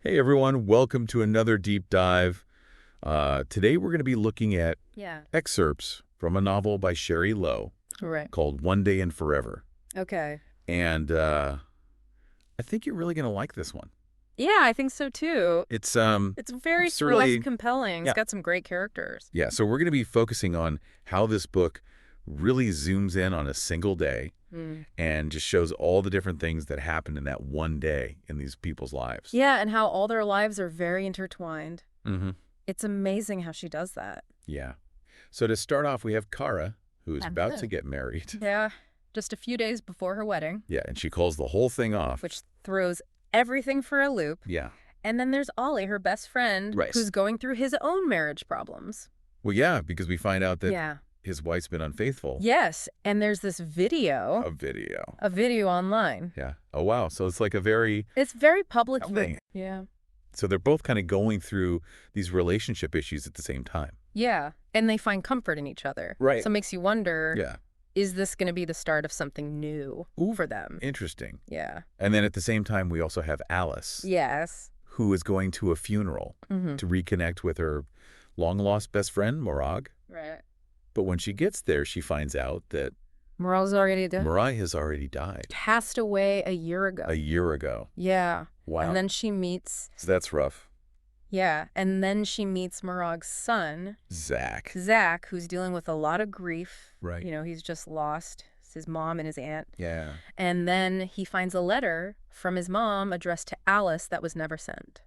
Hey everyone, welcome to another deep dive. Today we're going to be looking at excerpts from a novel by Shari Low Right. called One Day and Forever. Okay. And I think you're really going to like this one. Yeah, I think so too. It's It's very it's really compelling. yeah. It's got some great characters. Yeah, so we're going to be focusing on how this book really zooms in on a single day and just shows all the different things that happened in that one day in these people's lives. Yeah, and how all their lives are very intertwined. Mm-hmm. It's amazing how she does that. Yeah. So to start off, we have Kara, who is about to get married. Yeah, just a few days before her wedding. Yeah, and she calls the whole thing off. Which throws everything for a loop. Yeah. And then there's Ollie, her best friend, Right. who's going through his own marriage problems. Well, yeah, because we find out that Yeah. his wife's been unfaithful. Yes, and there's this video. A video. Online. Yeah. Oh, wow. So it's like a very... It's very public. thing. Yeah. So they're both kind of going through these relationship issues at the same time. Yeah, and they find comfort in each other. Right. So it makes you wonder, Yeah. is this going to be the start of something new for them? Interesting. Yeah. And then at the same time, we also have Alice, Yes. who is going to a funeral to reconnect with her long-lost best friend, Morag. Right. But when she gets there, she finds out that Moral's already dead. Mariah has already died. Passed away a year ago. A year ago. Yeah. Wow. And then she meets, So that's rough. yeah, and then she meets Morag's son, Zac. Zac, who's dealing with a lot of grief. Right. You know, he's just lost his mom and his aunt. Yeah. And then he finds a letter from his mom addressed to Alice that was never sent.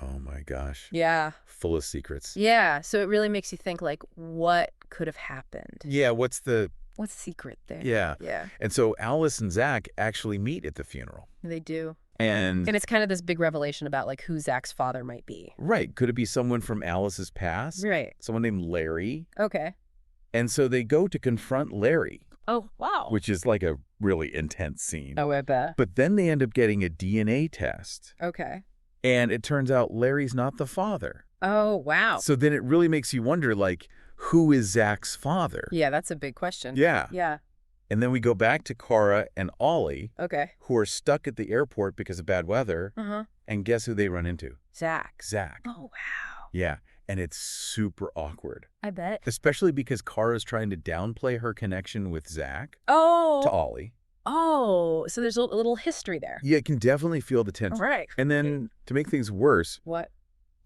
Oh my gosh. Yeah. Full of secrets. Yeah, so it really makes you think, like, what could have happened? Yeah, what's the... What's secret there? Yeah. Yeah, And so Alice and Zac actually meet at the funeral. they do. And And it's kind of this big revelation about, like, who Zac's father might be. right, could it be someone from Alice's past? Right. Someone named Larry? Okay. And so they go to confront Larry, Oh, wow. which is like a really intense scene. Oh, I bet. But then they end up getting a DNA test. Okay. And it turns out Larry's not the father. Oh, wow. So then it really makes you wonder, like, who is Zac's father? Yeah, that's a big question. Yeah. Yeah. And then we go back to Kara and Ollie, Okay. who are stuck at the airport because of bad weather. Uh-huh. And guess who they run into? Zac. Zac. Oh, wow. Yeah. And it's super awkward, I bet. especially because Kara's trying to downplay her connection with Zac Oh. to Ollie. Oh, so there's a little history there. Yeah, you can definitely feel the tension. Right. And then to make things worse, What?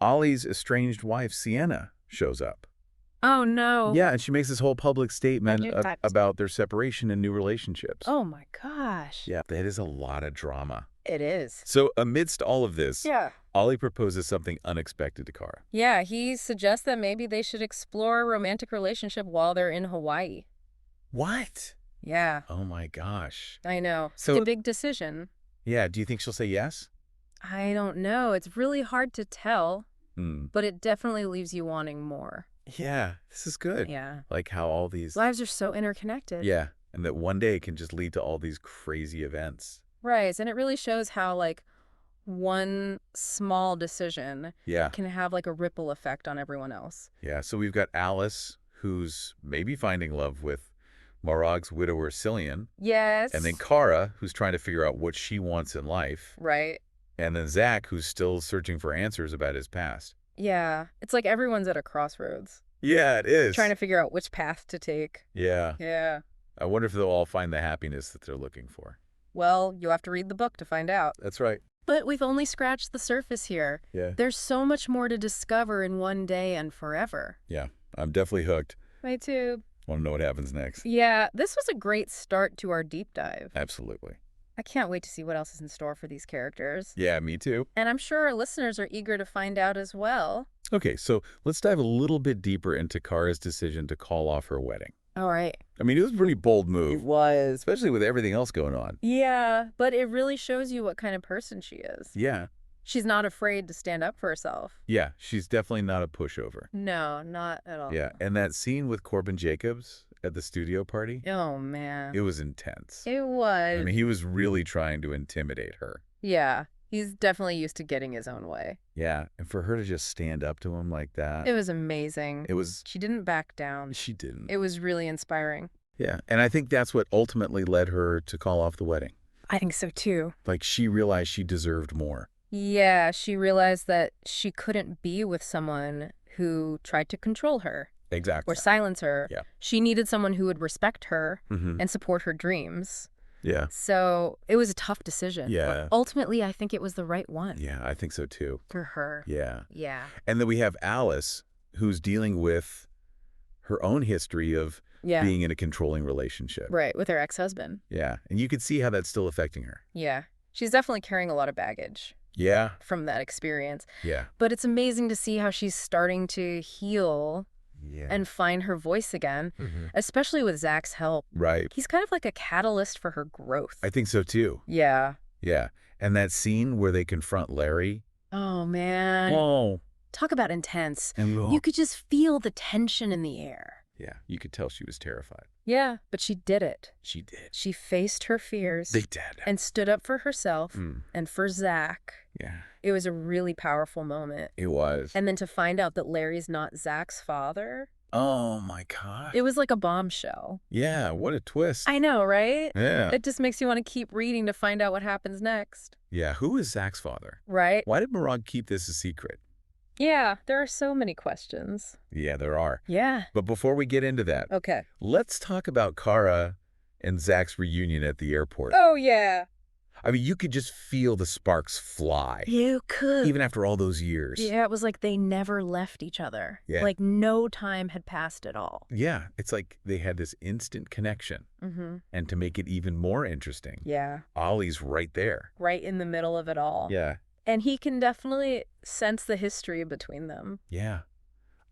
Ollie's estranged wife, Sienna, shows up. Oh, no. Yeah, and she makes this whole public statement That- about their separation and new relationships. Oh, my gosh. Yeah, that is a lot of drama. It is. So amidst all of this, Yeah. Ollie proposes something unexpected to Kara. Yeah, he suggests that maybe they should explore a romantic relationship while they're in Hawaii. What? Yeah, Oh my gosh. I know. So- It's a big decision. Yeah, do you think she'll say yes? I don't know. It's really hard to tell, Hmm. but it definitely leaves you wanting more. Yeah, this is good. Yeah. Like how all these... Lives are so interconnected. Yeah, and that one day can just lead to all these crazy events. Right, and it really shows how, like, one small decision Yeah, can have, like, a ripple effect on everyone else. yeah. So we've got Alice, who's maybe finding love with Morag's widower, Cillian. Yes. And then Kara, who's trying to figure out what she wants in life. Right. And then Zac, who's still searching for answers about his past. Yeah. It's like everyone's at a crossroads, Yeah, it is. trying to figure out which path to take. Yeah. Yeah. I wonder if they'll all find the happiness that they're looking for. Well, you'll have to read the book to find out. That's right. But we've only scratched the surface here. Yeah. There's so much more to discover in One Day and Forever. Yeah. I'm definitely hooked. Me too. Want to know what happens next. Yeah, this was a great start to our deep dive. Absolutely. I can't wait to see what else is in store for these characters. Yeah, me too. And I'm sure our listeners are eager to find out as well. Okay, so let's dive a little bit deeper into Kara's decision to call off her wedding. All right. I mean, it was a pretty bold move, was. especially with everything else going on. Yeah, but it really shows you what kind of person she is. Yeah. She's not afraid to stand up for herself. Yeah, she's definitely not a pushover. No, not at all. Yeah, and that scene with Corbin Jacobs at the studio party, Oh, man. it was intense. It was. I mean, he was really trying to intimidate her. Yeah, he's definitely used to getting his own way. Yeah, and for her to just stand up to him like that, It was amazing. it was, She didn't back down. she didn't. It was really inspiring. Yeah, and I think that's what ultimately led her to call off the wedding. I think so, too. Like, she realized she deserved more. Yeah, she realized that she couldn't be with someone who tried to control her Exactly. or silence her. Yeah. She needed someone who would respect her Mm-hmm. and support her dreams. Yeah. So it was a tough decision. Yeah. But ultimately, I think it was the right one Yeah, I think so too. for her. Yeah. Yeah. And then we have Alice, who's dealing with her own history of Yeah. being in a controlling relationship. Right, with her ex-husband. Yeah. And you could see how that's still affecting her. Yeah. She's definitely carrying a lot of baggage Yeah. from that experience. Yeah. But it's amazing to see how she's starting to heal Yeah. and find her voice again, Mhm. especially with Zac's help. Right. He's kind of like a catalyst for her growth. I think so too. Yeah. Yeah. And that scene where they confront Larry. Oh, man. Oh. Talk about intense. And You could just feel the tension in the air. yeah, you could tell she was terrified. Yeah, but she did it. She did. She faced her fears They did. and stood up for herself Mm. and for Zac. Yeah. It was a really powerful moment. It was. And then to find out that Larry's not Zac's father, oh my God. it was like a bombshell. Yeah, what a twist. I know, right? Yeah. It just makes you want to keep reading to find out what happens next. Yeah, who is Zac's father? Right? Why did Morag keep this a secret? Yeah, there are so many questions. Yeah, there are. Yeah. But before we get into that, Okay. let's talk about Kara and Zac's reunion at the airport. Oh, yeah. I mean, you could just feel the sparks fly, You could. even after all those years. Yeah, it was like they never left each other. Yeah. Like no time had passed at all. Yeah, it's like they had this instant connection. Mm-hmm. And to make it even more interesting, Yeah. Ollie's right there. Right in the middle of it all. Yeah, And he can definitely sense the history between them. yeah.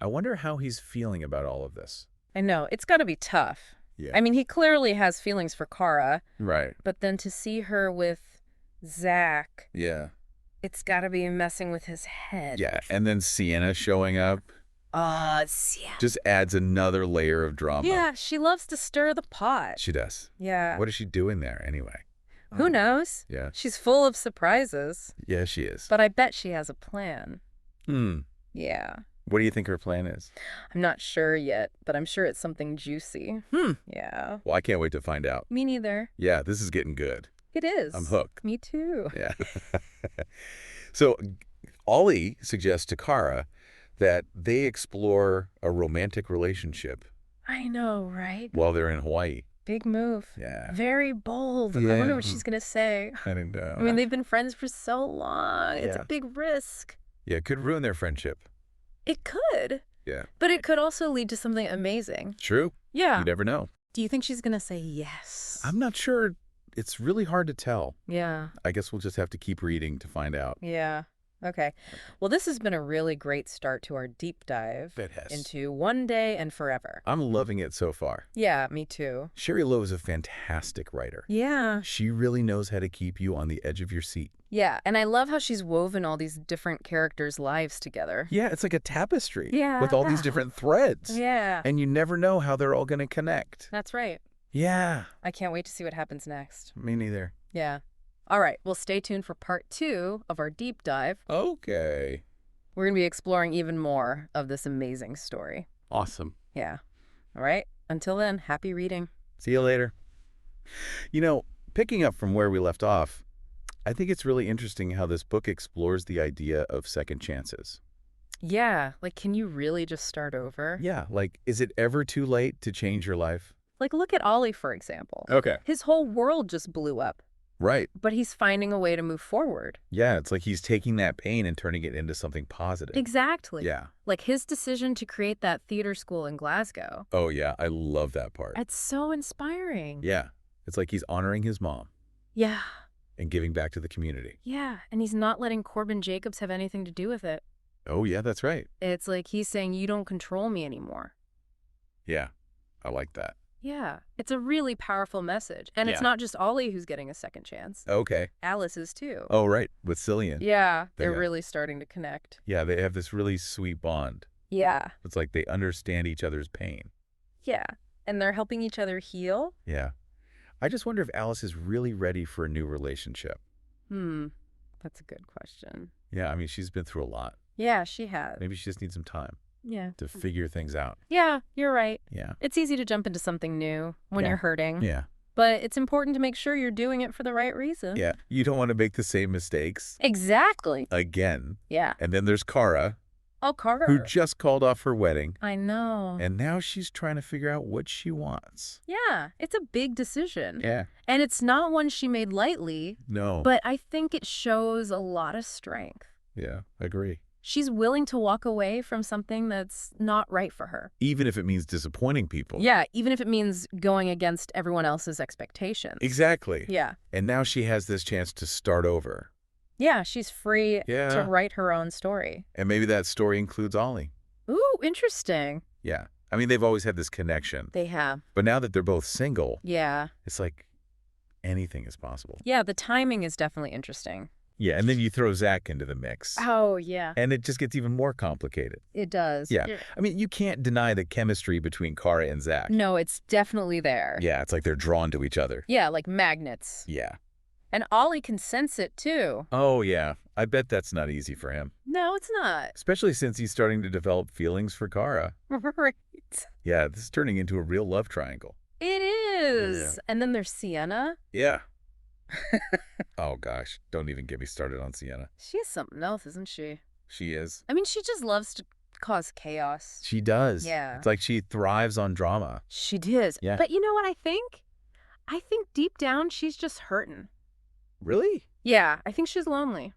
I wonder how he's feeling about all of this. I know. It's got to be tough. Yeah. I mean, he clearly has feelings for Kara, Right. but then to see her with Zac, Yeah. it's got to be messing with his head. Yeah, and then Sienna showing up Yeah. just adds another layer of drama. Yeah, she loves to stir the pot. She does. Yeah. What is she doing there anyway? Who knows? Yeah. She's full of surprises, Yeah, she is. but I bet she has a plan. Hmm. Yeah. What do you think her plan is? I'm not sure yet, but I'm sure it's something juicy. Yeah. Well, I can't wait to find out. Me neither. Yeah, this is getting good. It is. I'm hooked. Me too. Yeah. So Ollie suggests to Kara that they explore a romantic relationship I know, right? while they're in Hawaii. Big move. Yeah. Very bold. I Yeah. wonder what she's going to say. I didn't know. I mean, they've been friends for so long. It's Yeah. a big risk. Yeah, it could ruin their friendship. It could. Yeah. But it could also lead to something amazing. True. Yeah. You never know. Do you think she's going to say yes? I'm not sure. It's really hard to tell. Yeah. I guess we'll just have to keep reading to find out. Yeah. Okay. Well, this has been a really great start to our deep dive It has. into One Day and Forever. I'm loving it so far. Yeah, me too. Shari Low is a fantastic writer. Yeah. She really knows how to keep you on the edge of your seat. Yeah, and I love how she's woven all these different characters' lives together. Yeah, it's like a tapestry Yeah. with all these different threads. Yeah. And you never know how they're all going to connect. That's right. Yeah, I can't wait to see what happens next. me neither. Yeah. All right, well, stay tuned for part 2 of our deep dive. Okay. We're going to be exploring even more of this amazing story. Awesome. Yeah. All right, until then, happy reading. See you later. You know, picking up from where we left off, I think it's really interesting how this book explores the idea of second chances. Yeah, like, can you really just start over? Yeah, like, is it ever too late to change your life? Like, look at Ollie, for example. Okay. His whole world just blew up, Right. but he's finding a way to move forward. Yeah, it's like he's taking that pain and turning it into something positive. Exactly. Yeah. Like his decision to create that theater school in Glasgow. Oh, yeah, I love that part. It's so inspiring. Yeah, it's like he's honoring his mom Yeah. and giving back to the community. Yeah. And he's not letting Corbin Jacobs have anything to do with it. Oh, yeah, that's right. It's like he's saying, you don't control me anymore. Yeah, I like that. Yeah. It's a really powerful message. And it's Yeah. not just Ollie who's getting a second chance. Okay. Alice is too. Oh, right, with Cillian. Yeah. There you They're go. really starting to connect. Yeah, they have this really sweet bond. Yeah. It's like they understand each other's pain. Yeah. And they're helping each other heal. Yeah. I just wonder if Alice is really ready for a new relationship. That's a good question. Yeah, I mean, she's been through a lot. Yeah, she has. Maybe she just needs some time Yeah. to figure things out. Yeah, you're right. Yeah. It's easy to jump into something new when Yeah. you're hurting. Yeah. But it's important to make sure you're doing it for the right reason. Yeah, you don't want to make the same mistakes Exactly. again. Yeah. And then there's Cara, Oh, Carter. who just called off her wedding, I know. and now she's trying to figure out what she wants. Yeah, it's a big decision. Yeah. And it's not one she made lightly, No. but I think it shows a lot of strength. Yeah, agree. She's willing to walk away from something that's not right for her. Even if it means disappointing people. Yeah, even if it means going against everyone else's expectations. Exactly. Yeah. And now she has this chance to start over. Yeah, she's free Yeah. to write her own story. And maybe that story includes Ollie. Ooh, interesting. Yeah. I mean, they've always had this connection. They have. But now that they're both single, Yeah. it's like anything is possible. Yeah, the timing is definitely interesting. Yeah, and then you throw Zac into the mix. Oh, yeah. And it just gets even more complicated. It does. Yeah. I mean, you can't deny the chemistry between Cara and Zac. No, it's definitely there. Yeah, it's like they're drawn to each other. Yeah, like magnets. Yeah. And Ollie can sense it, too. Oh, yeah. I bet that's not easy for him. No, it's not. Especially since he's starting to develop feelings for Cara. Right. Yeah, this is turning into a real love triangle. It is. And then there's Sienna. Yeah. Oh, gosh. Don't even get me started on Sienna. She is something else, isn't she? She is. I mean, she just loves to cause chaos. She does. Yeah. It's like she thrives on drama. She does. Yeah. But you know what I think? I think deep down she's just hurting. Really? Yeah, I think she's lonely.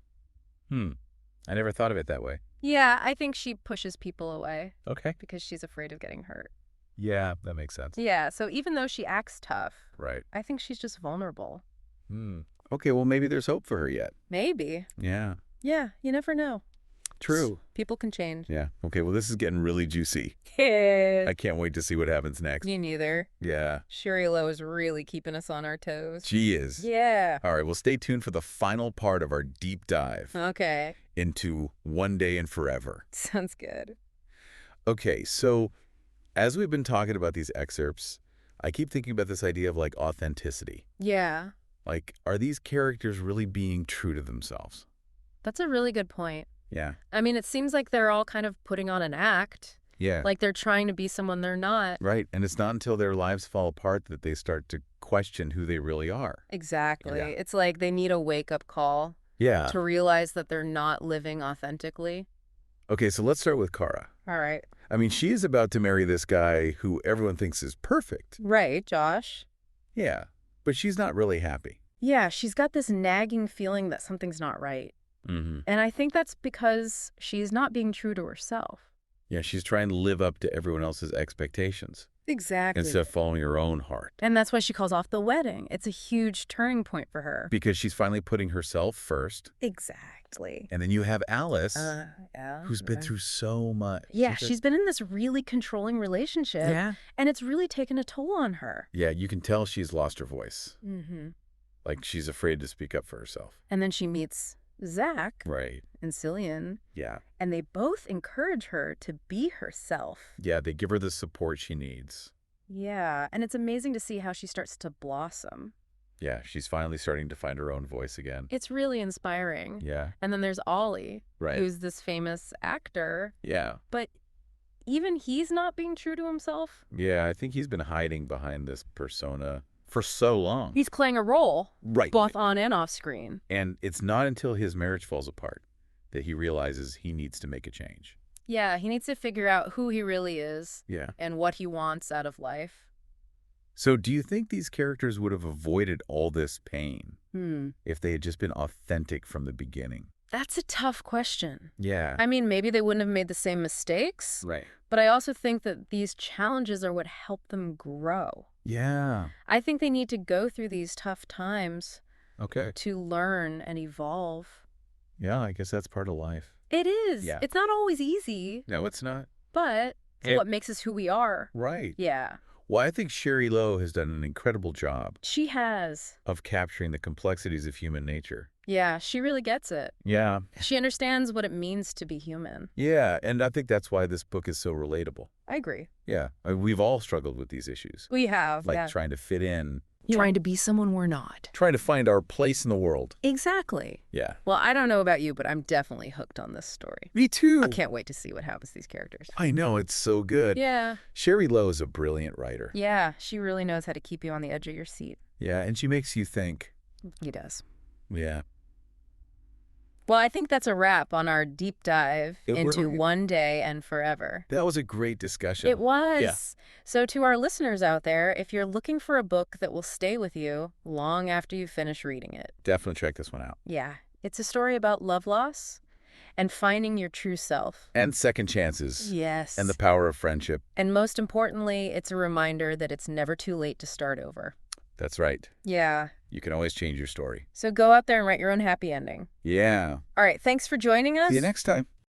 I never thought of it that way. Yeah, I think she pushes people away Okay. because she's afraid of getting hurt. Yeah, that makes sense. Yeah, so even though she acts tough, Right. I think she's just vulnerable. Okay, well, maybe there's hope for her yet. Maybe. Yeah. Yeah, you never know. True. People can change. Yeah. Okay, well, this is getting really juicy. Yeah. I can't wait to see what happens next. Me neither. Yeah. Shari Low is really keeping us on our toes. She is. Yeah. All right, well, stay tuned for the final part of our deep dive Okay. into One Day and Forever. Sounds good. Okay, so as we've been talking about these excerpts, I keep thinking about this idea of like authenticity. Yeah. Like, are these characters really being true to themselves? That's a really good point. Yeah. I mean, it seems like they're all kind of putting on an act. Yeah. Like they're trying to be someone they're not. Right. And it's not until their lives fall apart that they start to question who they really are. Exactly. Yeah. It's like they need a wake-up call Yeah. to realize that they're not living authentically. Okay, so let's start with Cara. All right. I mean, she is about to marry this guy who everyone thinks is perfect. Right, Josh. Yeah. But she's not really happy. Yeah, she's got this nagging feeling that something's not right. Mm-hmm. And I think that's because she's not being true to herself. Yeah, she's trying to live up to everyone else's expectations Exactly. instead of following her own heart. And that's why she calls off the wedding. It's a huge turning point for her. Because she's finally putting herself first. Exactly. And then you have Alice, Yeah. who's been through so much. Yeah, she's been in this really controlling relationship. Yeah. And it's really taken a toll on her. Yeah, you can tell she's lost her voice. Mm-hmm. Like she's afraid to speak up for herself. And then she meets Zac Right. and Cillian, Yeah. and they both encourage her to be herself. Yeah, they give her the support she needs. Yeah, and it's amazing to see how she starts to blossom. Yeah, she's finally starting to find her own voice again. It's really inspiring. Yeah. And then there's Ollie, Right. who's this famous actor, Yeah. but even he's not being true to himself. Yeah, I think he's been hiding behind this persona for so long. He's playing a role, Right. both on and off screen. And it's not until his marriage falls apart that he realizes he needs to make a change. Yeah, he needs to figure out who he really is Yeah. and what he wants out of life. So do you think these characters would have avoided all this pain if they had just been authentic from the beginning? That's a tough question. Yeah. I mean, maybe they wouldn't have made the same mistakes, Right. but I also think that these challenges are what help them grow. Yeah. I think they need to go through these tough times Okay. to learn and evolve. Yeah, I guess that's part of life. It is. Yeah. It's not always easy, No, it's not. but it's what makes us who we are. Right. Yeah, Well, I think Shari Low has done an incredible job she has. of capturing the complexities of human nature. Yeah, she really gets it. Yeah. She understands what it means to be human. Yeah, and I think that's why this book is so relatable. I agree. Yeah, I mean, we've all struggled with these issues. We have, Like yeah. trying to fit in, Trying to be someone we're not. trying to find our place in the world. Exactly. Yeah. Well, I don't know about you, but I'm definitely hooked on this story. Me too. I can't wait to see what happens to these characters. I know, it's so good. Yeah. Shari Low is a brilliant writer. Yeah, she really knows how to keep you on the edge of your seat. Yeah, and she makes you think. He does. Yeah. Well, I think that's a wrap on our deep dive into We're- One Day and Forever. That was a great discussion. It was. Yeah. So to our listeners out there, if you're looking for a book that will stay with you long after you finish reading it. Definitely check this one out. Yeah. It's a story about love loss and finding your true self. And second chances. Yes. And the power of friendship. And most importantly, it's a reminder that it's never too late to start over. That's right. Yeah. You can always change your story. So go out there and write your own happy ending. Yeah. All right. Thanks for joining us. See you next time.